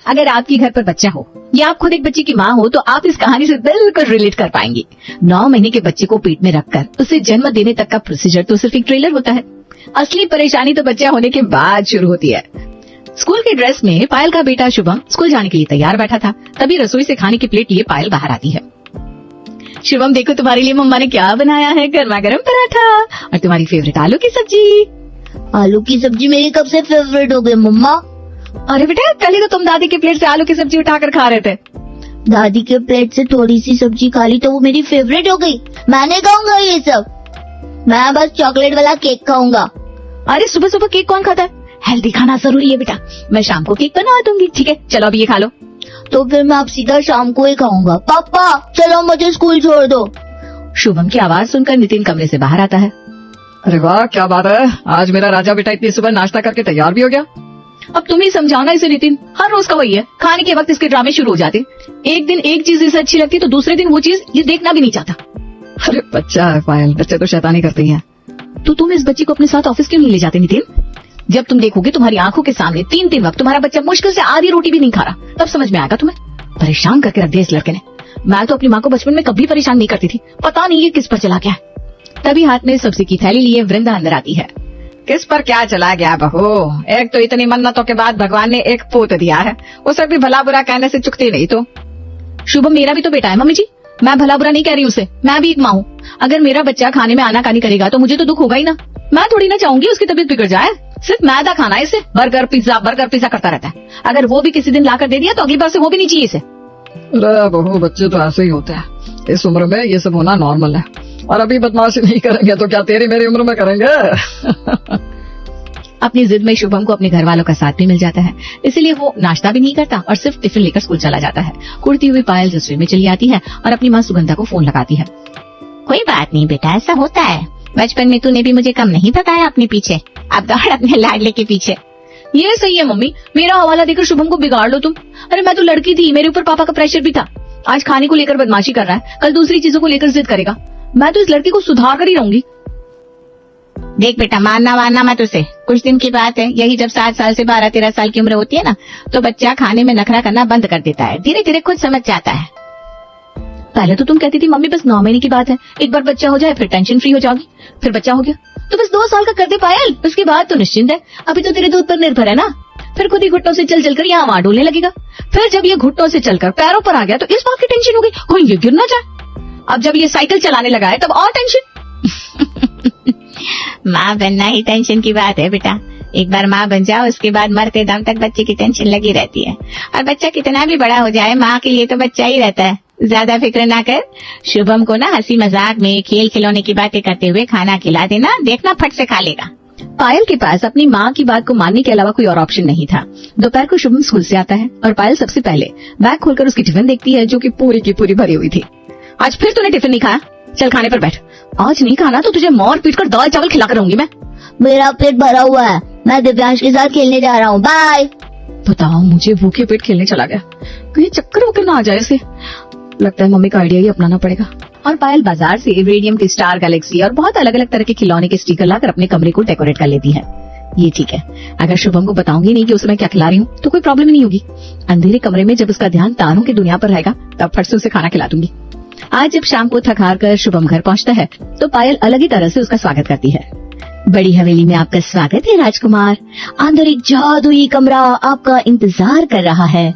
अगर आपके घर पर बच्चा हो या आप खुद एक बच्चे की माँ हो तो आप इस कहानी से बिल्कुल रिलेट कर पाएंगे। 9 महीने के बच्चे को पेट में रखकर उसे जन्म देने तक का प्रोसीजर तो सिर्फ एक ट्रेलर होता है। असली परेशानी तो बच्चा होने के बाद शुरू होती है। स्कूल के ड्रेस में पायल का बेटा शुभम स्कूल जाने के लिए तैयार बैठा था। तभी रसोई से खाने की प्लेट लिए पायल बाहर आती है। शुभम, देखो तुम्हारे लिए मम्मा ने क्या बनाया है, गर्मा गर्म पराठा और तुम्हारी फेवरेट आलू की सब्जी। आलू की सब्जी मेरी कब से फेवरेट हो गई मम्मा? अरे बेटा, कल तो तुम दादी की प्लेट से आलू की सब्जी उठाकर खा रहे थे। दादी के प्लेट से थोड़ी सी सब्जी खा ली तो वो मेरी फेवरेट हो गई। मैं नहीं खाऊंगा ये सब, मैं बस चॉकलेट वाला केक खाऊंगा। अरे सुबह सुबह केक कौन खाता है? हेल्दी खाना जरूरी है बेटा। मैं शाम को केक बना दूंगी, ठीक है? चलो अभी ये खा लो। तो फिर मैं अब सीधा शाम को ही खाऊंगा। पापा चलो मुझे स्कूल छोड़ दो। शुभम की आवाज सुनकर नितिन कमरे से बाहर आता है। अरे वाह, क्या बात है, आज मेरा राजा बेटा इतनी सुबह नाश्ता करके तैयार भी हो गया। अब तुम ही समझाओ ना इसे नितिन, हर रोज का वही है। खाने के वक्त इसके ड्रामे शुरू हो जाते। एक दिन एक चीज इसे अच्छी लगती तो दूसरे दिन वो चीज ये देखना भी नहीं चाहता। अरे बच्चा है पायल, बच्चे तो शैतानी करते ही हैं। तो तुम इस बच्ची को अपने साथ ऑफिस क्यों नहीं ले जाते नितिन? जब तुम देखोगे तुम्हारी आंखों के सामने 3 वक्त तुम्हारा बच्चा मुश्किल से आधी रोटी भी नहीं खा रहा, तब समझ में आएगा तुम्हें। परेशान करके रख दिया इस लड़के ने। मैं तो अपनी माँ को बचपन में कभी परेशान नहीं करती थी, पता नहीं ये किस पर चला गया। तभी हाथ में सब्जी की थैली लिए वृंदा अंदर आती है। किस पर क्या चला गया बहू? एक तो इतनी मन्नतों के बाद भगवान ने एक पोत दिया है, उसे भी भला बुरा कहने से चुकती नहीं। तो शुभम मेरा भी तो बेटा है मम्मी जी, मैं भला बुरा नहीं कह रही उसे, मैं भी एक माँ हूँ। अगर मेरा बच्चा खाने में आनाकानी करेगा तो मुझे तो दुख होगा ही ना। मैं थोड़ी ना चाहूंगी उसकी तबीयत बिगड़ जाए। सिर्फ मैदा खाना है इसे, बर्गर पिज्जा करता रहता है। अगर वो भी किसी दिन लाकर दे दिया तो अगली बार से वो भी नहीं चाहिए इसे। अरे बहू, बच्चे तो ऐसे ही होते हैं, इस उम्र में ये सब होना नॉर्मल है। और अभी बदमाशी नहीं करेंगे तो क्या तेरी मेरी उम्र में करेंगे? अपनी जिद में शुभम को अपने घर वालों का साथ भी मिल जाता है, इसलिए वो नाश्ता भी नहीं करता और सिर्फ टिफिन लेकर स्कूल चला जाता है। कुड़ती हुई पायल रसोई में चली आती है और अपनी माँ सुगंधा को फोन लगाती है। कोई बात नहीं बेटा, ऐसा होता है। बचपन में तूने भी मुझे कम नहीं बताया अपने पीछे, अब दौड़ अपने लाडले के पीछे। ये सही है मम्मी, मेरा हवाला देकर शुभम को बिगाड़ लो तुम। अरे मैं तो लड़की थी, मेरे ऊपर पापा का प्रेशर भी था। आज खाने को लेकर बदमाशी कर रहा है, कल दूसरी चीजों को लेकर जिद करेगा। मैं तो इस लड़की को सुधार कर ही रहूंगी। देख बेटा, मानना मत उसे। कुछ दिन की बात है, यही जब 7 साल से 12-13 साल की उम्र होती है ना, तो बच्चा खाने में नखरा करना बंद कर देता है। धीरे धीरे खुद समझ जाता है। पहले तो तुम कहती थी मम्मी बस 9 महीने की बात है, एक बार बच्चा हो जाए फिर टेंशन फ्री हो जाओगी। फिर बच्चा हो गया तो बस 2 साल का कर दे पायल, उसके बाद तो निश्चिंत है। अभी तो तेरे दूध पर निर्भर है ना। फिर खुद ही घुटनों से चल चलकर यहाँ वहाँ डोलने लगेगा। फिर जब ये घुटनों से चलकर पैरों पर आ गया तो इस बात की टेंशन हो गई कोई ये गिर ना जाए। अब जब ये साइकिल चलाने लगा है तब और टेंशन। माँ बनना ही टेंशन की बात है बेटा। एक बार माँ बन जाओ, उसके बाद मरते दम तक बच्चे की टेंशन लगी रहती है। और बच्चा कितना भी बड़ा हो जाए, माँ के लिए तो बच्चा ही रहता है। ज्यादा फिक्र ना कर। शुभम को ना हंसी मजाक में खेल खिलौने की बातें करते हुए खाना खिला देना, देखना फट से खा लेगा। पायल के पास अपनी माँ की बात को मानने के अलावा कोई और ऑप्शन नहीं था। दोपहर को शुभम स्कूल से आता है और पायल सबसे पहले बैग खोलकर उसकी टिफिन देखती है, जो कि पूरी की पूरी भरी हुई थी। आज फिर तूने टिफिन नहीं खाया? चल खाने पर बैठ। आज नहीं खाना तो तुझे मार पीट कर दाल चावल खिलाकर रहूंगी मैं। मेरा पेट भरा हुआ है, मैं दिव्यांश के साथ खेलने जा रहा हूँ, बाय। बताओ, मुझे भूखे पेट खेलने चला गया, कहीं चक्कर वक्कर ना आ जाए इसे। लगता है मम्मी का आइडिया ही अपनाना पड़ेगा। और पायल बाजार से रेडियम के स्टार, गैलेक्सी और बहुत अलग अलग तरह के खिलौने के स्टिकर लाकर अपने कमरे को डेकोरेट कर लेती है। ये ठीक है, अगर शुभम को बताऊंगी नहीं कि उसे मैं क्या खिला रही हूँ तो कोई प्रॉब्लम नहीं होगी। अंधेरे कमरे में जब उसका ध्यान तारों की दुनिया पर रहेगा तब फट से उसे खाना खिला दूंगी। आज जब शाम को थक हार कर शुभम घर पहुँचता है तो पायल अलग ही तरह से उसका स्वागत करती है। बड़ी हवेली में आपका स्वागत है राजकुमार, अंदर एक जादुई कमरा आपका इंतजार कर रहा है।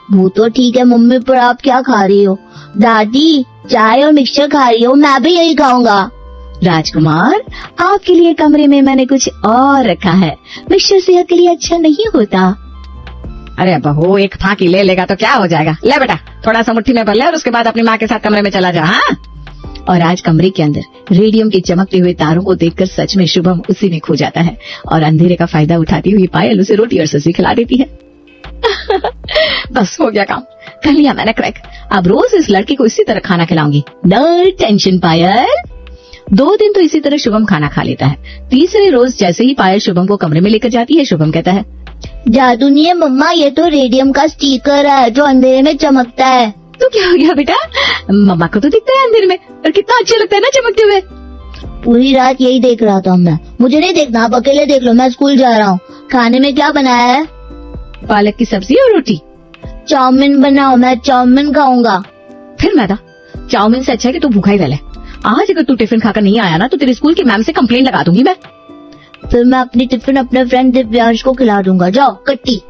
वो तो ठीक है मम्मी, पर आप क्या खा रही हो? दादी चाय और मिक्सचर खा रही हो, मैं भी यही खाऊंगा। राजकुमार, आपके लिए कमरे में मैंने कुछ और रखा है, मिक्सचर सेहत के लिए अच्छा नहीं होता। अरे बहू, एक फांकी ले लेगा तो क्या हो जाएगा। ले बेटा, थोड़ा सा मुट्ठी में भर ले और उसके बाद अपनी माँ के साथ कमरे में चला जा। हाँ? और आज कमरे के अंदर रेडियम के चमकते हुए तारों को देखकर सच में शुभम उसी में खो जाता है और अंधेरे का फायदा उठाती हुई पायल उसे रोटी और सब्जी खिला देती है। बस हो गया काम, कर लिया मैंने क्रैक। अब रोज इस लड़की को इसी तरह खाना खिलाऊंगी, नो टेंशन पायल। 2 दिन तो इसी तरह शुभम खाना खा लेता है। तीसरे रोज जैसे ही पायल शुभम को कमरे में लेकर जाती है, शुभम कहता है, जादू नहीं है मम्मा, ये तो रेडियम का स्टिकर है जो अंधेरे में चमकता है। तो क्या हो गया बेटा, मम्मा को तो दिखता है अंधेरे में और कितना अच्छा लगता है ना चमकते हुए। पूरी रात यही देख रहा था मैं। मुझे नहीं देखना, आप अकेले देख लो, मैं स्कूल जा रहा हूँ। खाने में क्या बनाया है? पालक की सब्जी और रोटी। चाउमीन बनाओ, मैं चाउमीन खाऊंगा। फिर मैदा? चाउमीन से अच्छा है कि तू भूखा ही रह ले। आज अगर तू टिफिन खाकर नहीं आया ना तो तेरे स्कूल की मैम से कंप्लेंट लगा दूंगी मैं। फिर मैं अपनी टिफिन अपने फ्रेंड दिव्यांश को खिला दूंगा। जाओ कट्टी।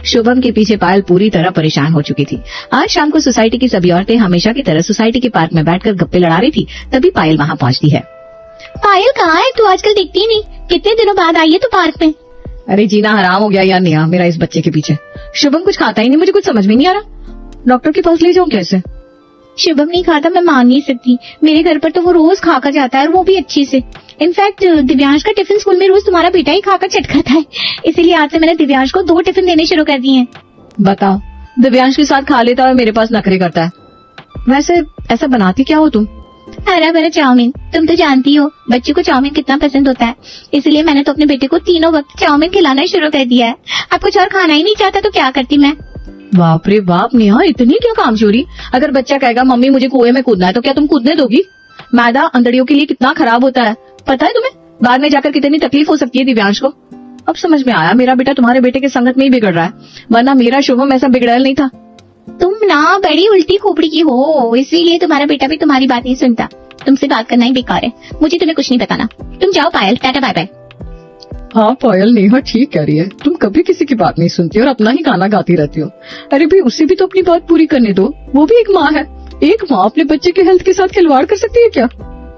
शुभम के पीछे पायल पूरी तरह परेशान हो चुकी थी। आज शाम को सोसाइटी की सभी औरतें हमेशा की तरह सोसाइटी के पार्क में बैठकर गप्पे लड़ा रही थी, तभी पायल वहाँ पहुँचती है। पायल कहाँ है? तू आजकल दिखती नहीं, कितने दिनों बाद आई है तू पार्क में। अरे जीना हराम हो गया यार नेहा मेरा इस बच्चे के पीछे। शुभम कुछ खाता ही नहीं, मुझे कुछ समझ में नहीं आ रहा। डॉक्टर के पास ले जाऊं कैसे? शुभम नहीं खाता मैं मान नहीं सकती। मेरे घर पर तो वो रोज खाकर जाता है और वो भी अच्छी से। इनफैक्ट दिव्यांश का टिफिन स्कूल में रोज तुम्हारा बेटा ही खाकर चट करता है, इसीलिए आज से मैंने दिव्यांश को 2 टिफिन देने शुरू कर दिए हैं। बताओ, दिव्यांश के साथ खा लेता है, मेरे पास नखरे करता है। वैसे ऐसा बनाती क्या हो तुम? हरा भरा चाउमीन, तुम तो जानती हो बच्चे को चाउमीन कितना पसंद होता है, इसलिए मैंने तो अपने बेटे को तीनों वक्त चाउमीन खिलाना शुरू कर दिया है। अब कुछ और खाना ही नहीं चाहता तो क्या करती मैं। बाप रे बाप नेहा, इतनी क्या कामचोरी। अगर बच्चा कहेगा मम्मी मुझे कुएं में कूदना है तो क्या तुम कूदने दोगी? मैदा अंदड़ियों के लिए कितना खराब होता है पता है तुम्हें? बाद में जाकर कितनी तकलीफ हो सकती है दिव्यांश को। अब समझ में आया मेरा बेटा तुम्हारे बेटे के संगत में ही बिगड़ रहा है, वरना मेरा शुभम ऐसा बिगड़ल नहीं था। तुम ना बड़ी उल्टी खोपड़ी की हो, इसीलिए तुम्हारा बेटा भी तुम्हारी बात नहीं सुनता। तुमसे बात करना ही बेकार है, मुझे तुम्हें कुछ नहीं बताना। तुम जाओ पायल, टाटा बाय बाय। हाँ पायल, नेहा ठीक कह रही है, तुम कभी किसी की बात नहीं सुनती और अपना ही गाना गाती रहती हो। अरे भाई उसे भी तो अपनी बात पूरी करने दो, वो भी एक माँ है। एक माँ अपने बच्चे के हेल्थ के साथ खिलवाड़ कर सकती है क्या?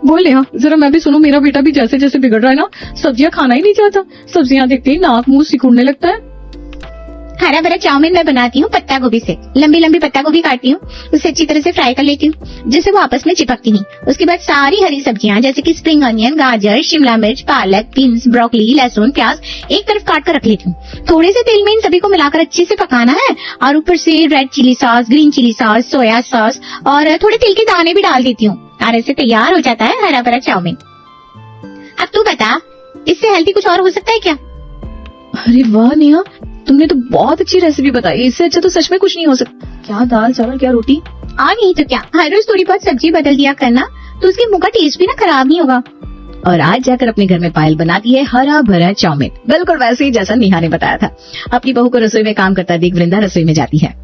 बोल नेहा जरा मैं भी सुनो, मेरा बेटा भी जैसे जैसे बिगड़ रहा है ना, सब्जियां खाना ही नहीं चाहता। सब्जियां देखते ही नाक मुंह सिकुड़ने लगता है। हरा भरा चाउमीन मैं बनाती हूँ पत्ता गोभी से। लंबी लंबी पत्ता गोभी काटती हूँ, उसे अच्छी तरह से फ्राई कर लेती हूँ जिससे वो आपस में चिपकती नहीं। उसके बाद सारी हरी सब्जियां जैसे कि स्प्रिंग अनियन, गाजर, शिमला मिर्च, पालक, बीन्स, ब्रोकली, लहसुन, प्याज एक तरफ काट कर रख लेती हूँ। थोड़े से तेल में इन सभी को मिलाकर अच्छे से पकाना है और ऊपर से red chilli sauce, green chilli sauce, soya sauce और थोड़े तिल के दाने भी डाल देती हूँ और ऐसे तैयार हो जाता है हरा भरा चाउमीन। अब तू बता, इससे हेल्दी कुछ और हो सकता है क्या? अरे वाह नेहा, तुमने तो बहुत अच्छी रेसिपी बताई। इससे अच्छा तो सच में कुछ नहीं हो सकता। क्या दाल चावल क्या रोटी? और नहीं तो क्या, हर रोज थोड़ी बहुत सब्जी बदल दिया करना तो उसके मुंह का टेस्ट भी ना खराब नहीं होगा। और आज जाकर अपने घर में पायल बनाती है हरा भरा चाउमीन, बिल्कुल वैसे ही जैसा नेहा ने बताया था। अपनी बहू को रसोई में काम करता देख वृंदा रसोई में जाती है।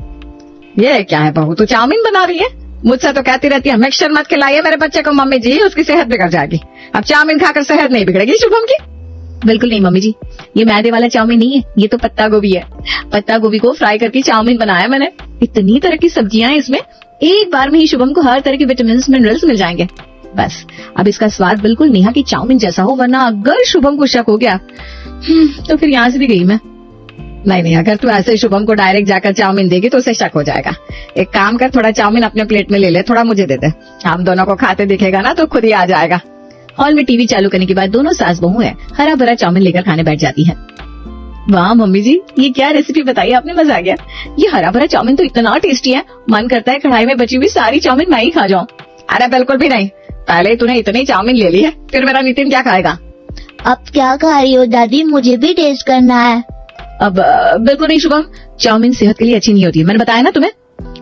ये क्या है बहू, तो चाउमीन बना रही है? मुझसे तो कहती रहती है मिक्सचर मत खिलाइए मेरे बच्चे को मम्मी जी, उसकी सेहत बिगड़ जाएगी। अब चाउमीन खाकर सेहत नहीं बिगड़ेगी शुभम की? बिल्कुल नहीं मम्मी जी, ये मैदे वाला चाउमीन नहीं है, ये तो पत्ता गोभी है। पत्ता गोभी को फ्राई करके चाउमीन बनाया मैंने। इतनी तरह की सब्जियां हैं इसमें, एक बार में ही शुभम को हर तरह के विटामिन मिनरल्स मिल जाएंगे। बस अब इसका स्वाद बिल्कुल नेहा की चाउमीन जैसा हो, वरना अगर शुभम को शक हो गया तो फिर यहाँ से भी गई मैं। नहीं, अगर तू ऐसे शुभम को डायरेक्ट जाकर चाउमीन देगी तो उसे शक हो जाएगा। एक काम कर, थोड़ा चाउमीन अपने प्लेट में ले ले, थोड़ा मुझे दे दे। हम दोनों को खाते दिखेगा ना तो खुद ही आ जाएगा। हॉल में टीवी चालू करने के बाद दोनों सास बहू है हरा भरा चाउमीन लेकर खाने बैठ जाती है। वाह मम्मी जी, ये क्या रेसिपी बताई आपने, मजा आ गया। ये हरा भरा चाउमीन तो इतना टेस्टी है, मन करता है कढ़ाई में बची हुई सारी चाउमीन मैं ही खा जाऊं। अरे बिल्कुल भी नहीं, पहले तूने इतनी चाउमीन ले ली है, फिर मेरा नितिन क्या खाएगा? अब क्या खा रही हो दादी, मुझे भी टेस्ट करना है। अब बिल्कुल नहीं शुभम, चाउमीन सेहत के लिए अच्छी नहीं होती है, मैंने बताया ना तुम्हें।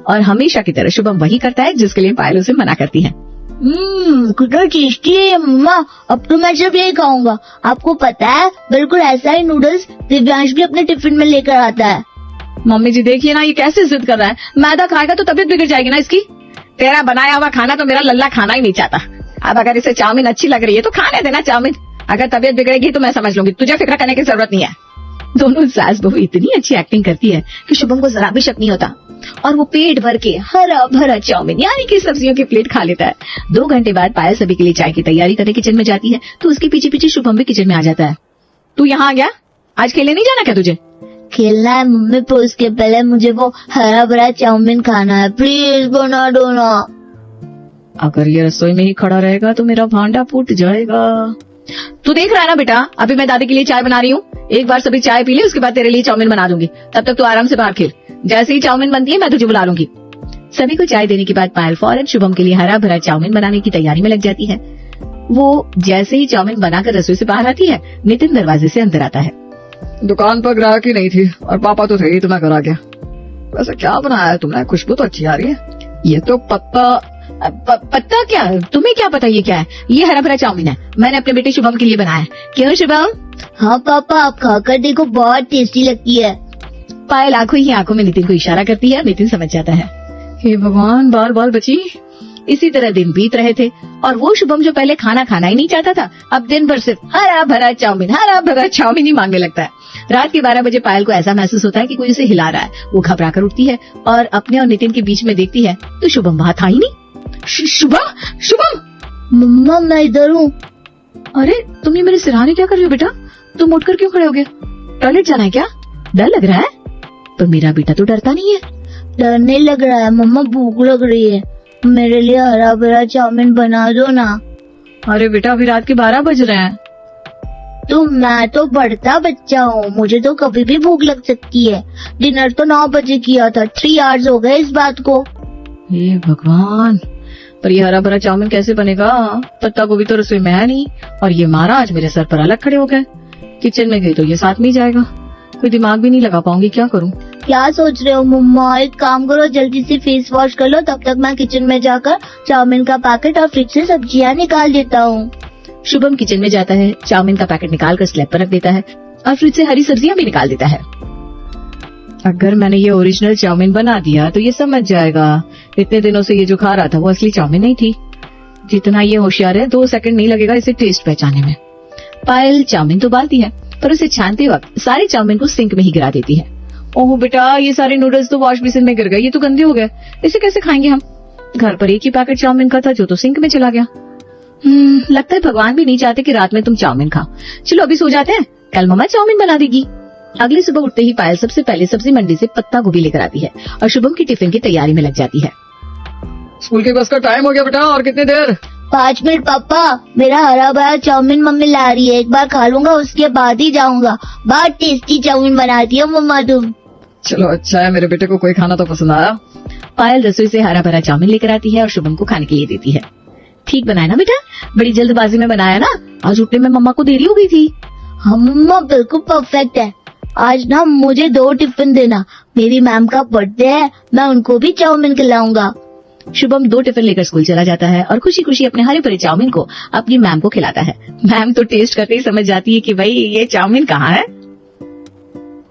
और हमेशा की तरह शुभम वही करता है जिसके लिए पायल उसे मना करती है। कितना टेस्टी है ये मम्मा, अब तो मैं सिर्फ यही खाऊंगा। आपको पता है बिल्कुल ऐसा ही नूडल्स दिव्यांश भी अपने टिफिन में लेकर आता है। मम्मी जी देखिए ना, ये कैसे जिद कर रहा है। मैदा खाएगा तो तबीयत बिगड़ जाएगी ना इसकी। तेरा बनाया हुआ खाना तो मेरा लल्ला खाना ही नहीं चाहता। अब अगर इसे चाउमीन अच्छी लग रही है तो खाने देना चाउमीन, अगर तबीयत बिगड़ेगी तो मैं समझ लूंगी, तुझे फिक्र करने की जरूरत नहीं है। दोनों सास बहू इतनी अच्छी एक्टिंग करती है कि शुभम को जरा भी शक नहीं होता और वो पेट भर के हरा भरा चाउमीन यानी कि सब्जियों की प्लेट खा लेता है। 2 घंटे बाद पायल सभी के लिए चाय की तैयारी करने किचन में जाती है तो उसके पीछे पीछे शुभम भी किचन में आ जाता है। तू यहाँ आ गया? आज खेलने नहीं जाना क्या तुझे? खेलना है मम्मी, पर उसके पहले मुझे वो हरा भरा चाउमीन खाना है, प्लीज बना दो ना। अगर ये रसोई में ही खड़ा रहेगा तो मेरा भांडा फूट जाएगा। तू देख रहा है ना बेटा, अभी मैं दादी के लिए चाय बना रही हूँ। एक बार सभी चाय पी ले, उसके बाद तेरे लिए चाउमीन बना दूंगी। तब तक तू आराम से बाहर खेल। जैसे ही चाउमीन बनती है मैं तुझे बुला लूंगी। सभी को चाय देने के बाद पायल फौरन शुभम के लिए हरा भरा चाउमीन बनाने की तैयारी में लग जाती है। वो जैसे ही चाउमीन बनाकर रसोई से बाहर आती है, नितिन दरवाजे से अंदर आता है। दुकान पर ग्राहक ही नहीं थी और पापा तो थे ही, तो मैं घर आ गया। वैसे क्या बनाया है तुमने, खुशबू तो अच्छी आ रही है। ये तो पत्ता क्या? तुम्हें क्या पता ये क्या है? ये हरा भरा चाउमीन है, मैंने अपने बेटे शुभम के लिए बनाया है। क्यों शुभम? हाँ पापा, आप खाकर देखो, बहुत टेस्टी लगती है। पायल आंखों ही आंखों में नितिन को इशारा करती है। नितिन समझ जाता है। हे भगवान, बाल बाल बची। इसी तरह दिन बीत रहे थे और वो शुभम जो पहले खाना खाना ही नहीं चाहता था, अब दिन भर सिर्फ हरा भरा चाउमीन ही मांगने लगता है। रात के 12 बजे पायल को ऐसा महसूस होता है कि कोई उसे हिला रहा है। वो घबरा कर उठती है और अपने और नितिन के बीच में देखती है तो शुभम वहाँ था ही नहीं। शुभम! मम्मा मैं इधर हूँ। अरे तुम ये मेरे सिरहाने क्या कर रहे हो बेटा? तुम उठकर क्यों खड़े हो गए? टॉयलेट जाना है क्या? डर लग रहा है? पर मेरा बेटा तो डरता नहीं है। डर नहीं लग रहा है मम्मा, भूख लग रही है। मेरे लिए हरा भरा चाउमीन बना दो ना। अरे बेटा, अभी रात के 12 बज रहे हैं। तो मैं तो बढ़ता बच्चा हूँ, मुझे तो कभी भी भूख लग सकती है। डिनर तो 9 बजे किया था, 3 आवर्स हो गए इस बात को। हे भगवान, पर ये हरा भरा चाउमीन कैसे बनेगा? पत्ता गोभी तो रसोई में है नहीं और ये महाराज मेरे सर पर अलग खड़े हो गए। किचन में गई तो ये साथ में ही जाएगा। कोई दिमाग भी नहीं लगा पाऊंगी, क्या करूं? क्या सोच रहे हो मम्मा? एक काम करो, जल्दी से फेस वॉश कर लो, तब तक मैं किचन में जाकर चाउमीन का पैकेट और फ्रिज से सब्जियां निकाल देता हूँ। शुभम किचन में जाता है, चाउमीन का पैकेट निकाल कर स्लैब पर रख देता है और फ्रिज से हरी सब्जियां भी निकाल देता है। अगर मैंने ये ओरिजिनल चाउमीन बना दिया तो ये समझ जाएगा इतने दिनों से ये जो खा रहा था वो असली चाउमीन नहीं थी। जितना ये होशियार है, 2 सेकंड नहीं लगेगा इसे टेस्ट पहचानने में। पायल चाउमीन तो उबालती है पर उसे छानते वक्त सारे चाउमीन को सिंक में ही गिरा देती है। ओह बेटा, ये सारे नूडल्स तो वॉश बेसिन में गिर गए, ये तो गंदे हो गए। इसे कैसे खाएंगे हम? घर पर एक ही पैकेट चाउमीन का था जो तो सिंक में चला गया। लगता है भगवान भी नहीं चाहते कि रात में तुम चाउमीन खाओ। चलो अभी सो जाते हैं, कल मम्मा चाउमीन बना देगी। अगली सुबह उठते ही पायल सबसे पहले सब्जी मंडी से पत्ता गोभी लेकर आती है और शुभम की टिफिन की तैयारी में लग जाती है। स्कूल के बस का टाइम हो गया बेटा, और कितनी देर? 5 मिनट पापा, मेरा हरा भरा चाउमीन मम्मी ला रही है, एक बार खा लूंगा उसके बाद ही जाऊंगा। बहुत टेस्टी चाउमीन बनाती हो मम्मा तुम। चलो अच्छा है, मेरे बेटे को कोई खाना तो पसंद आया। पायल रसोई से हरा भरा चाउमीन लेकर आती है और शुभम को खाने के लिए देती है। ठीक बनाया ना बेटा? बड़ी जल्दबाजी में बनाया ना? आज उठने में मम्मा को देरी हो गई थी। हाँ मम्मा, बिल्कुल परफेक्ट है। आज ना मुझे 2 टिफिन देना, मेरी मैम का बर्थडे है, मैं उनको भी चाउमीन खिलाऊंगा। शुभम 2 टिफिन लेकर स्कूल चला जाता है और खुशी खुशी अपने हरे भरे चाउमीन को अपनी मैम को खिलाता है। मैम तो टेस्ट करते ही समझ जाती है कि भाई ये चाउमीन कहाँ है।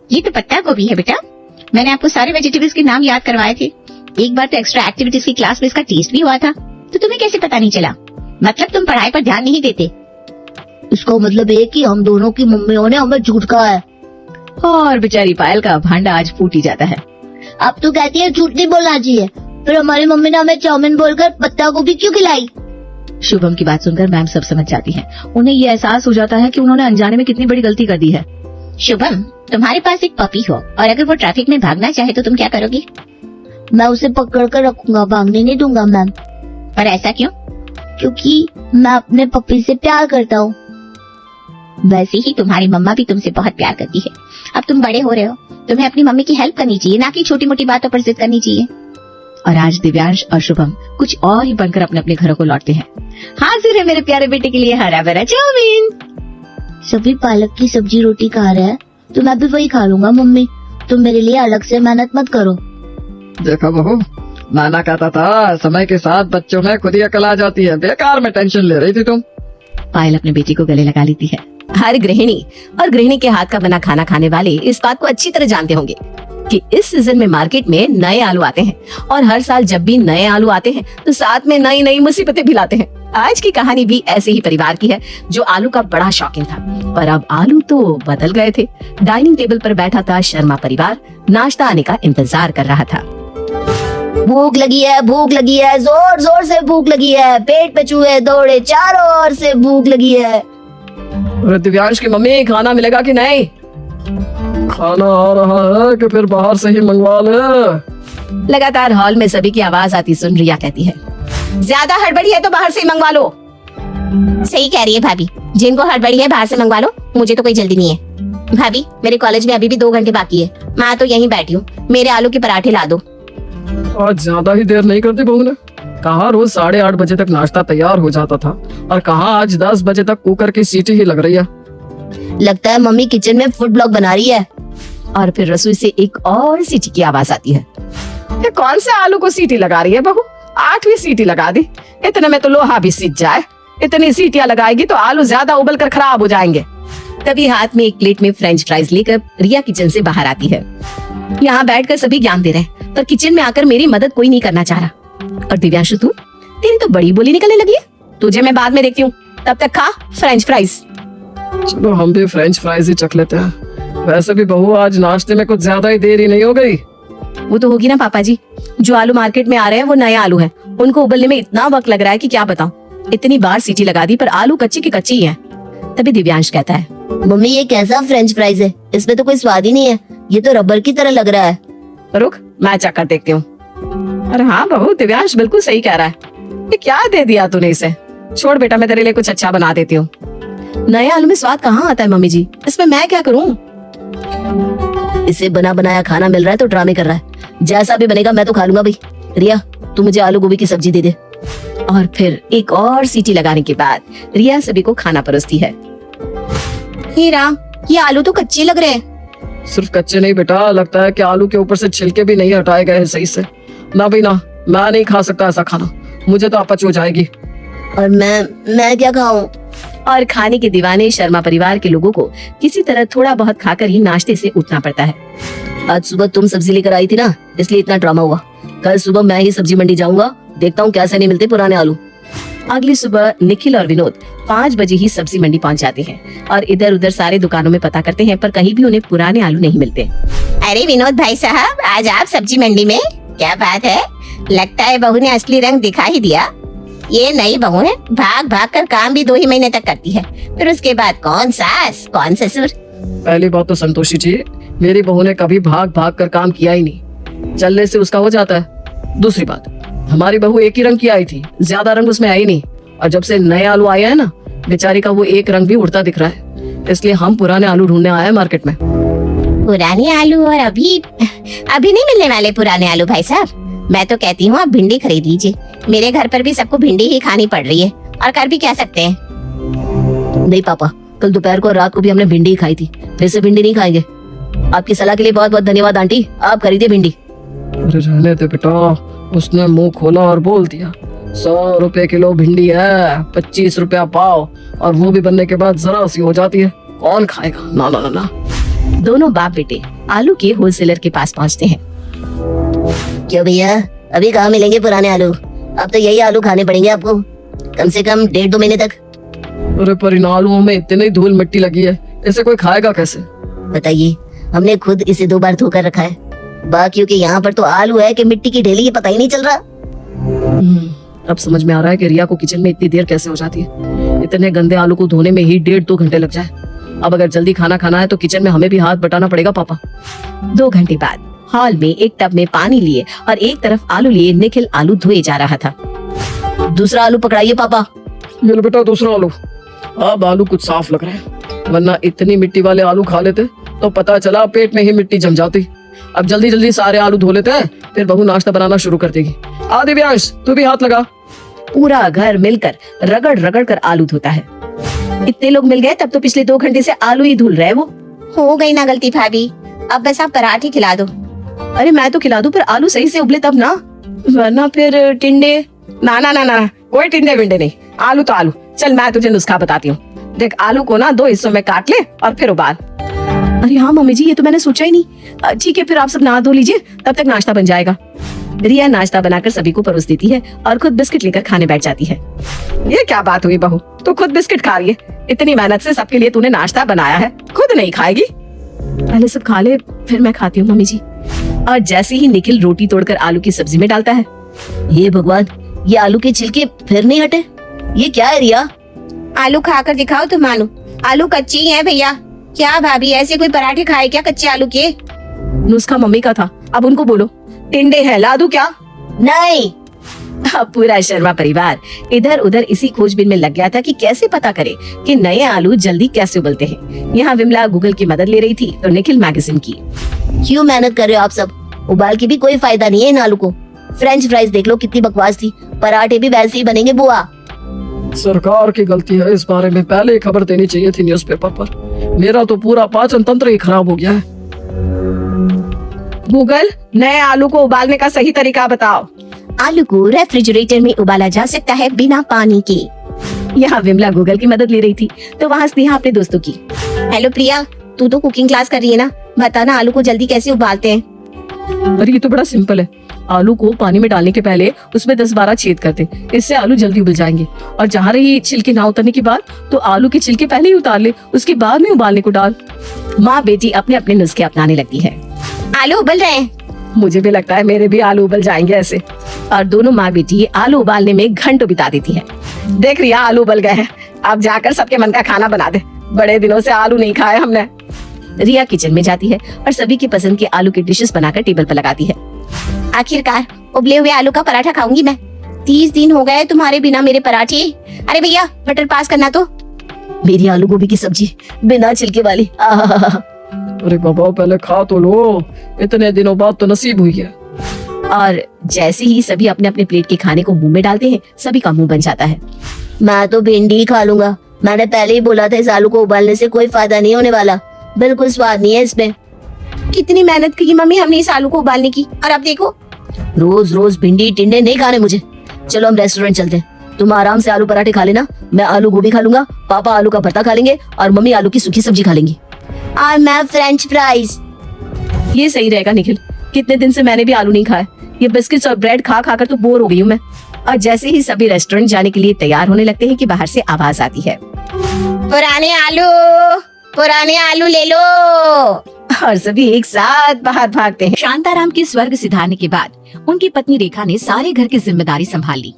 ये तो पत्ता गोभी है बेटा, मैंने आपको सारे वेजिटेबल्स के नाम याद करवाए थे। एक बार तो एक्स्ट्रा एक्टिविटीज की क्लास में इसका टेस्ट भी हुआ था, तो तुम्हें कैसे पता नहीं चला? मतलब तुम पढ़ाई पर ध्यान नहीं देते। इसका मतलब है कि हम दोनों की मम्मियों ने हमें झूठ कहा है। और बेचारी पायल का भांडा आज फूट ही जाता है। अब तो कहती है झूठ नहीं बोलना चाहिए, फिर हमारी मम्मी ने हमें चाउमीन बोलकर पत्ता गोभी क्यों खिलाई? शुभम की बात सुनकर मैम सब समझ जाती है। उन्हें ये एहसास हो जाता है कि उन्होंने अनजाने में कितनी बड़ी गलती कर दी है। शुभम, तुम्हारे पास एक पपी हो और अगर वो ट्रैफिक में भागना चाहे तो तुम क्या करोगी? मैं उसे पकड़ कर रखूंगा, भागने नहीं दूंगा मैम। पर ऐसा क्यों? क्योंकि मैं अपने पपी से प्यार करता हूँ। वैसे ही तुम्हारी मम्मा भी तुमसे बहुत प्यार करती है। अब तुम बड़े हो रहे हो, तुम्हें अपनी मम्मी की हेल्प करनी चाहिए, ना कि छोटी मोटी बातों पर जिद करनी चाहिए। और आज दिव्यांश और शुभम कुछ और ही बनकर अपने अपने घरों को लौटते हैं। हाजिर है मेरे प्यारे बेटे के लिए हरा भरा चाउमीन। सभी पालक की सब्जी रोटी खा रहे हैं तो मैं भी वही खा लूंगा। मम्मी तुम मेरे लिए अलग से मेहनत मत करो। देखो बहू, नाना कहता था समय के साथ बच्चों में खुद ही अकल आ जाती है, बेकार में टेंशन ले रही थी तुम। पायल अपने बेटी को गले लगा लेती है। हर गृहिणी और गृहिणी के हाथ का बना खाना खाने वाले इस बात को अच्छी तरह जानते होंगे कि इस सीजन में मार्केट में नए आलू आते हैं और हर साल जब भी नए आलू आते हैं तो साथ में नई नई मुसीबतें भी लाते हैं। आज की कहानी भी ऐसे ही परिवार की है जो आलू का बड़ा शौकीन था, पर अब आलू तो बदल गए थे। डाइनिंग टेबल पर बैठा था शर्मा परिवार, नाश्ता आने का इंतजार कर रहा था। भूख लगी है, भूख लगी है, जोर जोर से भूख लगी है, पेट पे चूहे दौड़े, चारों ओर से भूख लगी है। अरे दिव्यांश की मम्मी, खाना मिलेगा कि नहीं? खाना आ रहा है कि फिर बाहर से ही मंगवा ले। लगातार हॉल में सभी की आवाज आती सुन रिया कहती है, ज्यादा हड़बड़ी है तो बाहर से ही मंगवा लो। सही कह रही है भाभी, जिनको हड़बड़ी है बाहर से मंगवा लो, मुझे तो कोई जल्दी नहीं है। भाभी मेरे कॉलेज में अभी भी 2 घंटे बाकी है, मैं तो यहीं बैठी हूँ, मेरे आलू के पराठे ला दो। आज ज्यादा ही देर नहीं करती बहू ने? कहाँ रोज 8:30 बजे तक नाश्ता तैयार हो जाता था और कहाँ आज 10 बजे तक कुकर की सीटी ही लग रही है। लगता है मम्मी किचन में फूड ब्लॉग बना रही है। और फिर रसोई से एक और सीटी की आवाज आती है। ये कौन से आलू को सीटी लगा रही है बहू? 8वीं सीटी लगा दी, इतने में तो लोहा भी सीज जाए। इतनी सीटियां लगाएगी तो आलू ज्यादा उबल कर खराब हो जाएंगे। तभी हाथ में एक प्लेट में फ्रेंच फ्राइज लेकर रिया किचन से बाहर आती है। यहाँ बैठकर सभी ज्ञान दे रहे हैं, पर किचन में आकर मेरी मदद कोई नहीं करना चाह रहा। और दिव्यांशु तू, तेरी तो बड़ी बोली निकलने लगी है। तुझे मैं बाद में देखती हूँ, तब तक खा फ्रेंच फ्राइज। चलो हम भी फ्रेंच फ्राइज ही चख लेते हैं। वैसे भी बहू आज नाश्ते में कुछ ज्यादा ही देरी नहीं हो गई? वो तो होगी ना पापा जी, जो आलू मार्केट में आ रहे हैं वो नए आलू हैं। उनको उबलने में इतना वक्त लग रहा है कि क्या बताऊं। इतनी बार सीटी लगा दी पर आलू कच्चे के कच्चे ही हैं। तभी दिव्यांश कहता है, मम्मी ये कैसा फ्रेंच फ्राइज है, इसमें तो कोई स्वाद ही नहीं है, ये तो रबर की तरह लग रहा है। रुक मैं चख कर देखती हूँ। अरे हाँ बहू, दिव्यांश बिल्कुल सही कह रहा है। ये क्या दे दिया तूने इसे? छोड़ बेटा, मैं तेरे लिए कुछ अच्छा बना देती हूँ। नए आलू में स्वाद कहाँ आता है मम्मी जी, इसमें मैं क्या करूँ? इसे बना बनाया खाना मिल रहा है तो ड्रामे कर रहा है। जैसा भी बनेगा मैं तो खा लूंगा भाई। रिया तू मुझे आलू गोभी की सब्जी दे दे। और फिर एक और सीटी लगाने के बाद रिया सभी को खाना परोसती है। हे राम, ये आलू तो कच्चे लग रहे हैं। सिर्फ कच्चे नहीं बेटा, लगता है कि आलू के ऊपर से छिलके भी नहीं हटाए गए हैं सही से। ना भाई ना, मैं नहीं खा सकता ऐसा खाना, मुझे तो अपच हो जाएगी। और मैं क्या खाऊं? और खाने के दीवाने शर्मा परिवार के लोगों को किसी तरह थोड़ा बहुत खाकर ही नाश्ते से उठना पड़ता है। आज सुबह तुम सब्जी लेकर आई थी ना, इसलिए इतना ड्रामा हुआ। कल सुबह मैं ही सब्जी मंडी जाऊंगा, देखता हूँ कैसे नहीं मिलते पुराने आलू। अगली सुबह निखिल और विनोद 5 बजे ही सब्जी मंडी पहुंच जाते हैं और इधर उधर सारे दुकानों में पता करते हैं, पर कहीं भी उन्हें पुराने आलू नहीं मिलते। अरे विनोद भाई साहब, आज आप सब्जी मंडी में? क्या बात है, लगता है बहू ने असली रंग दिखा ही दिया। ये नई बहू है, भाग भाग कर काम भी 2 ही महीने तक करती है, फिर उसके बाद कौन सास कौन ससुर। पहली बात तो संतोषी जी, मेरी बहू ने कभी भाग भाग कर काम किया ही नहीं, चलने से उसका हो जाता है। दूसरी बात, हमारी बहू एक ही रंग की आई थी, ज्यादा रंग उसमें आई नहीं। और जब से नए आलू आए हैं ना, बेचारी का वो एक रंग भी उड़ता दिख रहा है, इसलिए हम पुराने आलू ढूंढने आए हैं मार्केट में। पुराने आलू? और अभी नहीं मिलने वाले पुराने आलू भाई साहब। मैं तो कहती हूँ आप भिंडी खरीद लीजिए, मेरे घर पर भी सबको भिंडी ही खानी पड़ रही है, और कर भी क्या सकते हैं। नहीं पापा, कल दोपहर को और रात को भी हमने भिंडी ही खाई थी, फिर से भिंडी नहीं खाएंगे। आपकी सलाह के लिए बहुत बहुत धन्यवाद आंटी, आप खरीदिए भिंडी। अरे रहने दे बेटा, उसने मुंह खोला और बोल दिया 100 रुपए किलो भिंडी है, 25 रुपया पाव, और वो भी बनने के बाद जरा सी हो जाती है, कौन खाएगा? ना ना ना ना। दोनों बाप बेटे आलू के होलसेलर के पास पहुंचते हैं। क्यों भैया, अभी कहाँ मिलेंगे पुराने आलू? अब तो यही आलू खाने पड़ेंगे आपको, कम से कम 1.5-2 महीने तक। अरे पर इन आलूओं में इतनी धूल मिट्टी लगी है, इसे कोई खाएगा कैसे? बताइए, हमने खुद इसे 2 बार धोकर रखा है, बाकियों के यहाँ पर तो आलू है कि मिट्टी की ढेली, ये पता ही नहीं चल रहा। अब समझ में आ रहा है कि रिया को किचन में इतनी देर कैसे हो जाती है। इतने गंदे आलू को धोने में ही 1.5-2 घंटे लग जाए। अब अगर जल्दी खाना खाना है तो किचन में हमें भी हाथ बटाना पड़ेगा पापा। 2 घंटे बाद हॉल में एक टब में पानी लिए और एक तरफ आलू लिए निखिल आलू धोए जा रहा था। दूसरा आलू पकड़ाइए पापा। ये लो बेटा दूसरा आलू। अब आलू कुछ साफ लग रहा है, वरना इतनी मिट्टी वाले आलू खा लेते तो पता चला पेट में ही मिट्टी जम जाती। अब जल्दी जल्दी सारे आलू धो लेते हैं, फिर बहू नाश्ता बनाना शुरू कर देगी। दिव्यांश तू भी हाथ लगा। पूरा घर मिलकर रगड़ रगड़ कर आलू धोता है। इतने लोग मिल गए तब तो पिछले 2 घंटे से आलू ही धुल रहे वो। हो गई ना गलती भाभी, अब बस आप पराठे खिला दो। अरे मैं तो खिला दूं, पर आलू सही से उबले तब ना, वरना फिर टिंडे। ना ना ना ना, कोई टिंडे विंडे नहीं, आलू तो आलू। चल मैं तुझे नुस्खा बताती हूँ, देख आलू को ना 2 हिस्सों में काट ले और फिर उबाल। अरे हाँ मम्मी जी, ये तो मैंने सोचा ही नहीं। ठीक है, फिर आप सब नहा धो लीजिए, तब तक नाश्ता बन जाएगा। रिया नाश्ता बनाकर सभी को परोस देती है और खुद बिस्किट लेकर खाने बैठ जाती है। ये क्या बात हुई बहू, तू खुद बिस्किट खा रही है? इतनी मेहनत से सबके लिए तूने नाश्ता बनाया है, खुद नहीं खाएगी? पहले सब खा ले, फिर मैं खाती हूँ मम्मी जी। और जैसे ही निखिल रोटी तोड़कर आलू की सब्जी में डालता है, ये भगवान, ये आलू के छिलके फिर नहीं हटे, ये क्या है रिया? आलू खाकर दिखाओ तुम आलू, आलू कच्ची ही है भैया। क्या भाभी, ऐसे कोई पराठे खाए क्या कच्चे आलू के? नुस्खा मम्मी का था, अब उनको बोलो टिंडे है ला दूं क्या? नहीं। अब पूरा शर्मा परिवार इधर उधर इसी खोजबीन में लग गया था कि कैसे पता करे कि नए आलू जल्दी कैसे उबलते हैं। यहाँ विमला गूगल की मदद ले रही थी तो निखिल मैगजीन की। क्यों मेहनत कर रहे हो आप सब? उबाल के भी कोई फायदा नहीं है इन आलू को। फ्रेंच फ्राइज देख लो कितनी बकवास थी, पराठे भी वैसे ही बनेंगे बुआ। सरकार की गलती है, इस बारे में पहले ही खबर देनी चाहिए थी न्यूज़पेपर पर। मेरा तो पूरा पाचन तंत्र ही खराब हो गया है। गूगल, नए आलू को उबालने का सही तरीका बताओ। आलू को रेफ्रिजरेटर में उबाला जा सकता है बिना पानी के। यहाँ विमला गूगल की मदद ले रही थी तो वहाँ स्नेहा अपने दोस्तों की। हेलो प्रिया, तू तो कुकिंग क्लास कर रही है ना, बता ना आलू को जल्दी कैसे उबालते हैं? अरे ये तो बड़ा सिंपल है। आलू को पानी में डालने के पहले उसमें 10-12 छेद कर दे, इससे आलू जल्दी उबल जाएंगे। और जहाँ रही छिलके ना उतरने की बात, तो आलू के छिलके पहले ही उतार ले, उसके बाद में उबालने को डाल। माँ बेटी अपने अपने नुस्खे अपनाने लगती है। आलू उबल रहे हैं। मुझे भी लगता है मेरे भी आलू उबल जाएंगे ऐसे। और दोनों माँ बेटी आलू उबालने में घंटों बिता देती है। देख रिया, आलू उबल गए हैं, अब जाकर सबके मन का खाना बना दे, बड़े दिनों से आलू नहीं खाए हमने। रिया किचन में जाती है और सभी की पसंद के आलू के डिशेस बनाकर टेबल पर लगाती है। आखिरकार उबले हुए आलू का पराठा खाऊंगी मैं। 30 दिन हो गए तुम्हारे बिना मेरे पराठे। अरे भैया बटर पास करना तो। मेरी आलू गोभी की सब्जी बिना छिलके वाली। आहा। अरे बाबा पहले खा तो लो, इतने दिनों बाद तो नसीब हुई है। और जैसे ही सभी अपने अपने प्लेट के खाने को मुंह में डालते हैं, सभी का मुंह बन जाता है। मैं तो भिंडी ही खा लूंगा। मैंने पहले ही बोला था इस आलू को उबालने से कोई फायदा नहीं होने वाला, बिल्कुल स्वाद नहीं है इसमें। कितनी मेहनत की मम्मी हमने इस आलू को उबालने की, और अब देखो। रोज रोज भिंडी टिंडे नहीं खाने मुझे। चलो हम रेस्टोरेंट चलते हैं, तुम आराम से आलू पराठे खा लेना, मैं आलू गोभी खा लूंगा, पापा आलू का भरता खा लेंगे और मम्मी आलू की सूखी सब्जी खा लेंगी। और मैं फ्रेंच फ्राइज। ये सही रहेगा निखिल, कितने दिन से मैंने भी आलू नहीं खाया। ये बिस्किट्स और ब्रेड खा खाकर तो बोर हो गई हूँ मैं। और जैसे ही सभी रेस्टोरेंट जाने के लिए तैयार होने लगते हैं कि बाहर से आवाज आती है, पुराने आलू ले लो। और सभी एक साथ बाहर भागते हैं। शांताराम के स्वर्ग सिधारने के बाद उनकी पत्नी रेखा ने सारे घर की जिम्मेदारी संभाल ली।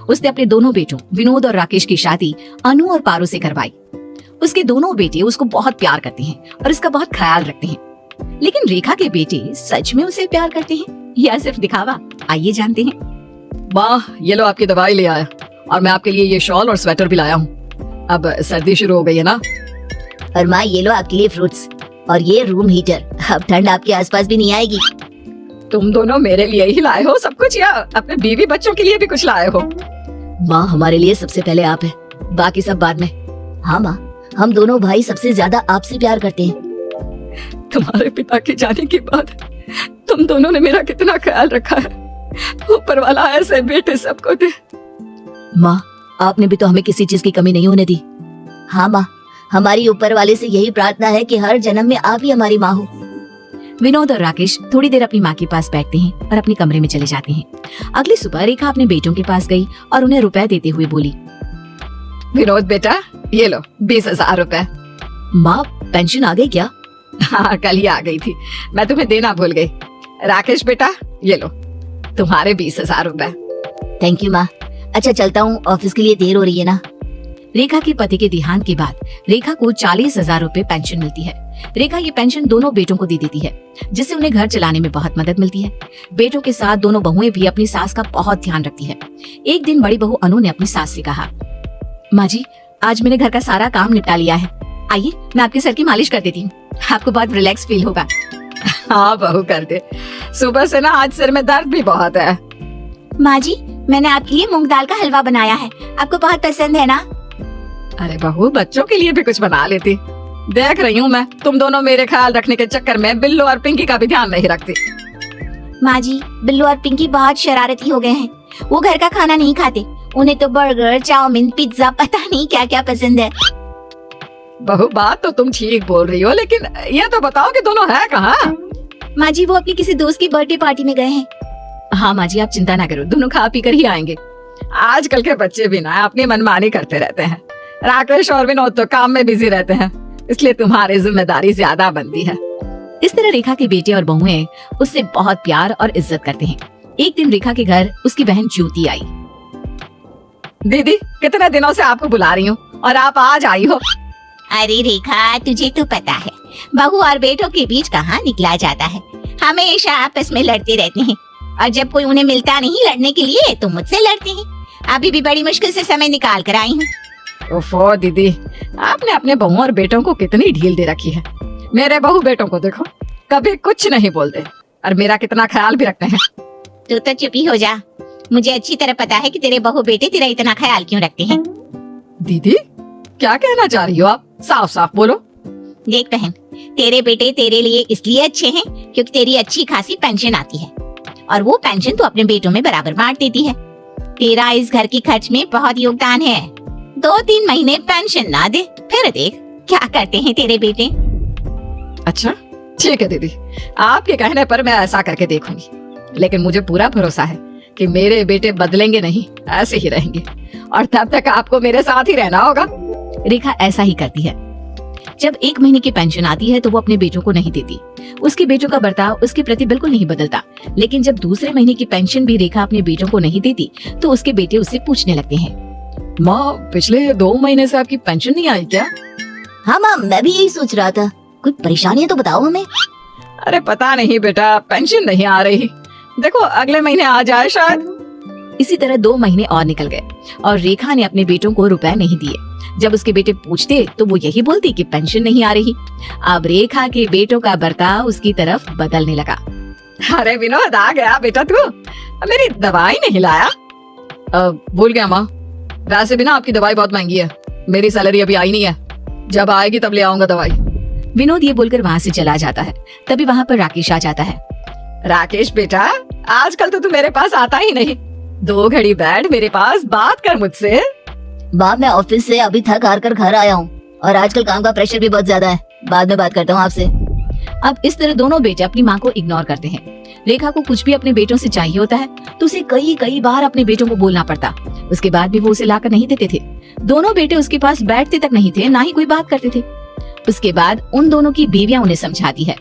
उसने अपने दोनों बेटों विनोद और राकेश की शादी अनु और पारो से करवाई। उसके दोनों बेटे उसको बहुत प्यार करते हैं और उसका बहुत ख्याल रखते हैं। लेकिन रेखा के बेटे सच में उसे प्यार करते हैं या सिर्फ दिखावा? आइए जानते हैं। वाह, ये लो आपकी दवाई ले आया, और मैं आपके लिए ये शॉल और स्वेटर भी लाया हूँ। अब सर्दी शुरू हो गई है ना। और माँ ये लो आपके लिए फ्रूट्स, और ये रूम हीटर, अब ठंड आपके आसपास भी नहीं आएगी। तुम दोनों मेरे लिए ही लाए हो सब कुछ, या अपने बीवी बच्चों के लिए भी कुछ लाए हो? माँ हमारे लिए सबसे पहले आप है, बाकी सब बाद में। हाँ माँ, हम दोनों भाई सबसे ज्यादा आपसे प्यार करते हैं। तुम्हारे पिता के जाने के बाद तुम दोनों ने मेरा कितना ख्याल रखा है। ऊपर वाला ऐसे बेटे सबको दे। माँ आपने भी तो हमें किसी चीज की कमी नहीं होने दी। हाँ माँ, हमारी ऊपर वाले से यही प्रार्थना है कि हर जन्म में आप ही हमारी माँ हो। विनोद और राकेश थोड़ी देर अपनी माँ के पास बैठते हैं और अपने कमरे में चले जाते हैं। अगली सुबह रेखा अपने बेटों के पास गई और उन्हें रुपए देते हुए बोली, विनोद बेटा, ये लो 20,000 रुपए। माँ पेंशन आ गई क्या? हाँ, कल ही आ गई थी, मैं तुम्हें देना भूल गई। राकेश बेटा, ये लो तुम्हारे 20,000 रुपए। थैंक यू माँ। अच्छा चलता हूँ, ऑफिस के लिए देर हो रही है ना। रेखा के पति के देहांत के बाद रेखा को 40,000 रुपए पेंशन मिलती है। रेखा ये पेंशन दोनों बेटों को दे देती है, जिससे उन्हें घर चलाने में बहुत मदद मिलती है। बेटों के साथ दोनों बहुएं भी अपनी सास का बहुत ध्यान रखती है। एक दिन बड़ी बहू अनु ने अपनी सास से कहा, माँ जी आज मैंने घर का सारा काम निपटा लिया है, आइए मैं आपके सर की मालिश कर देती हूँ, आपको बहुत रिलैक्स फील होगा। हाँ बहू कर दे, सुबह से ना आज सिर में दर्द भी बहुत है। माँ जी मैंने आपके लिए मूंग दाल का हलवा बनाया है, आपको बहुत पसंद है ना? अरे बहू, बच्चों के लिए भी कुछ बना लेती। देख रही हूँ मैं, तुम दोनों मेरे ख्याल रखने के चक्कर में बिल्लू और पिंकी का भी ध्यान नहीं रखती। माँ जी बिल्लू और पिंकी बहुत शरारती हो गए हैं, वो घर का खाना नहीं खाते, उन्हें तो बर्गर चाउमीन पिज्जा पता नहीं क्या क्या पसंद है। बहू बात तो तुम ठीक बोल रही हो, लेकिन ये तो बताओ कि दोनों है कहाँ? माँ जी वो अपनी किसी दोस्त की बर्थडे पार्टी में गए हैं। हाँ माँ जी आप चिंता ना करो, दोनों खा पी कर ही आएंगे। आजकल के बच्चे भी ना अपनी मनमानी करते रहते हैं। राकेश और विनोद तो काम में बिजी रहते हैं, इसलिए तुम्हारी जिम्मेदारी ज्यादा बनती है। इस तरह रेखा के बेटे और बहुएं उससे बहुत प्यार और इज्जत करते हैं। एक दिन रेखा के घर उसकी बहन ज्योति आई। दीदी कितने दिनों से आपको बुला रही हूँ और आप आज आई हो। अरे रेखा तुझे तो पता है बहू और बेटों के बीच कहाँ निकला जाता है, हमेशा आपस में लड़ते रहते हैं, और जब कोई उन्हें मिलता नहीं लड़ने के लिए तो मुझसे लड़ते हैं। अभी भी बड़ी मुश्किल से समय निकाल कर आई हूँ। ओफो दीदी, आपने अपने बहू और बेटों को कितनी ढील दे रखी है। मेरे बहू बेटों को देखो, कभी कुछ नहीं बोलते और मेरा कितना ख्याल भी रखते हैं। तू तो चुप ही हो जा, मुझे अच्छी तरह पता है कि तेरे बहू बेटे तेरा इतना ख्याल क्यों रखते हैं। दीदी क्या कहना चाह रही हो आप? साफ साफ बोलो। देख बहन, तेरे बेटे तेरे लिए इसलिए अच्छे हैं क्योंकि तेरी अच्छी खासी पेंशन आती है, और वो पेंशन तू अपने बेटों में बराबर बांट देती है। तेरा इस घर की खर्च में बहुत योगदान है। 2-3 महीने पेंशन ना दे, फिर देख क्या करते हैं तेरे बेटे। अच्छा ठीक है दीदी, आपके कहने पर मैं ऐसा करके देखूंगी, लेकिन मुझे पूरा भरोसा है कि मेरे बेटे बदलेंगे नहीं, ऐसे ही रहेंगे और तब तक आपको मेरे साथ ही रहना होगा। रेखा ऐसा ही करती है। जब 1 महीने की पेंशन आती है तो वो अपने बेटों को नहीं देती। उसके बेटों का बर्ताव उसके प्रति बिल्कुल नहीं बदलता। लेकिन जब दूसरे महीने की पेंशन भी रेखा अपने बेटों को नहीं देती तो उसके बेटे उससे पूछने लगते हैं, माँ पिछले 2 महीने से आपकी पेंशन नहीं आई क्या? हाँ माँ, मैं भी यही सोच रहा था, कोई परेशानी है तो बताओ हमें। अरे पता नहीं बेटा, पेंशन नहीं आ रही, देखो अगले महीने आ जाए शायद। इसी तरह 2 महीने और निकल गए और रेखा ने अपने बेटों को रुपए नहीं दिए। जब उसके बेटे पूछते तो वो यही बोलती कि पेंशन नहीं आ रही। अब रेखा के बेटों का बर्ताव उसकी तरफ बदलने लगा। अरे विनोद, आ गया बेटा तू, मेरी दवाई नहीं लाया? भूल गया माँ, वैसे भी ना आपकी दवाई बहुत महंगी है, मेरी सैलरी अभी आई नहीं है, जब आएगी तब ले आऊंगा दवाई। विनोद ये बोलकर वहाँ से चला जाता है। तभी वहाँ पर राकेश आ जाता है। राकेश बेटा, आजकल तो तू मेरे पास आता ही नहीं, 2 घड़ी बैठ मेरे पास, बात कर मुझसे। माँ, मैं ऑफिस से अभी थक हार कर घर आया हूँ और आजकल काम का प्रेशर भी बहुत ज्यादा है, बाद में बात करता हूँ आपसे। अब इस तरह दोनों बेटे अपनी माँ को इग्नोर करते हैं। रेखा को कुछ भी अपने बेटों से चाहिए होता है तो उसे कई बार अपने बेटों को बोलना पड़ता। उसके बाद भी वो उसे लाकर नहीं देते थे। दोनों बेटे उसके पास बैठते तक नहीं थे, ना ही कोई बात करते थे। उसके बाद उन दोनों की बीवियां उन्हें समझाती है,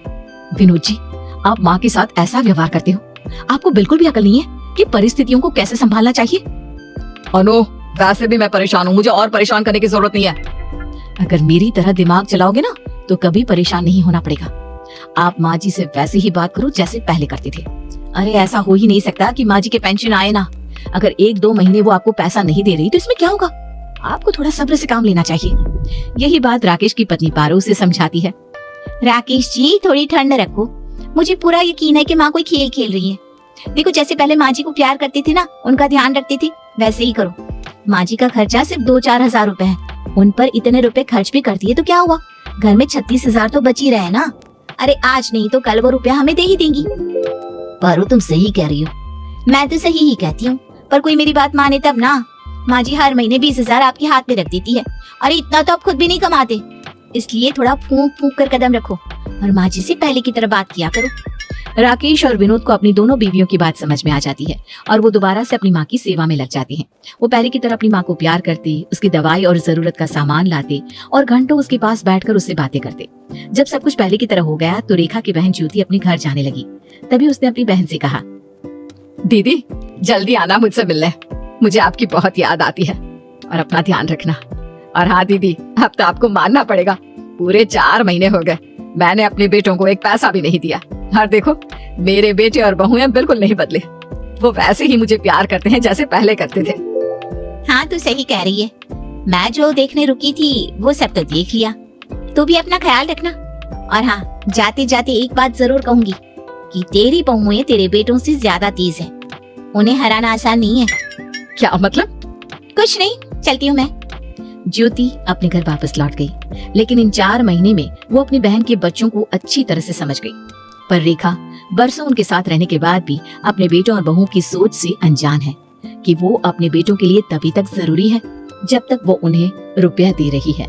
विनोद जी, आप माँ के साथ ऐसा व्यवहार करते हो, आपको बिल्कुल भी अकल नहीं है कि परिस्थितियों को कैसे संभालना चाहिए। अनु, वैसे भी मैं परेशान हूँ, मुझे और परेशान करने की जरूरत नहीं है। अगर मेरी तरह दिमाग चलाओगे ना तो कभी परेशान नहीं होना पड़ेगा। आप माँ जी से वैसे ही बात करो जैसे पहले करते थे। अरे ऐसा हो ही नहीं सकता कि माँ जी के पेंशन आए ना। अगर 1-2 महीने वो आपको पैसा नहीं दे रही तो इसमें क्या होगा? आपको थोड़ा सब्र से काम लेना चाहिए। यही बात राकेश की पत्नी पारो उसे समझाती है। राकेश जी, थोड़ी ठंड रखो, मुझे पूरा यकीन है कि माँ कोई खेल खेल रही है। देखो, जैसे पहले माँ जी को प्यार करती थी ना, उनका ध्यान रखती थी, वैसे ही करो। माँ जी का खर्चा सिर्फ 2-4 हजार रुपए है, उन पर इतने रुपए खर्च भी करती है तो क्या हुआ, घर में 36 हजार तो बच ही रहे ना। अरे आज नहीं तो कल वो रुपया हमें दे ही देंगी। पारो, तुम सही कह रही हो। मैं तो सही ही कहती हूँ, पर कोई मेरी बात माने तब ना। माँ जी हर महीने 20 हजार आपके हाथ में रख देती है। अरे इतना तो आप खुद भी नहीं कमाते, इसलिए थोड़ा फूंक फूंक कर कदम रखो और माँ जी से पहले की तरह बात किया करो। राकेश और विनोद को अपनी दोनों बीवियों की बात समझ में आ जाती है और वो दोबारा से अपनी माँ की सेवा में लग जाती हैं। वो पहले की तरह अपनी माँ को प्यार करते, उसकी दवाई और जरूरत का सामान लाते और घंटों उसके पास बैठकर उससे बातें करते। जब सब कुछ पहले की तरह हो गया तो रेखा की बहन ज्योति अपने घर जाने लगी। तभी उसने अपनी बहन से कहा, दीदी जल्दी आना मुझसे मिलने, मुझे आपकी बहुत याद आती है, और अपना ध्यान रखना। और हाँ दीदी, अब तो आपको मानना पड़ेगा, पूरे 4 महीने हो गए मैंने अपने बेटों को 1 पैसा भी नहीं दिया, और देखो मेरे बेटे और बहुएं बिल्कुल नहीं बदले, वो वैसे ही मुझे प्यार करते हैं जैसे पहले करते थे। हाँ, तू सही कह रही है, मैं जो देखने रुकी थी वो सब तो देख लिया। तू भी अपना ख्याल रखना। और हाँ, जाते जाते एक बात जरूर कहूंगी कि तेरी बहुएं तेरे बेटों से ज्यादा तेज है, उन्हें हराना आसान नहीं है। क्या मतलब? कुछ नहीं, चलती हूँ मैं। ज्योति अपने घर वापस लौट गई, लेकिन इन 4 महीने में वो अपनी बहन के बच्चों को अच्छी तरह से समझ गई। पर रेखा बरसों उनके साथ रहने के बाद भी अपने बेटों और बहुओं की सोच से अनजान है कि वो अपने बेटों के लिए तभी तक जरूरी है जब तक वो उन्हें रुपया दे रही है।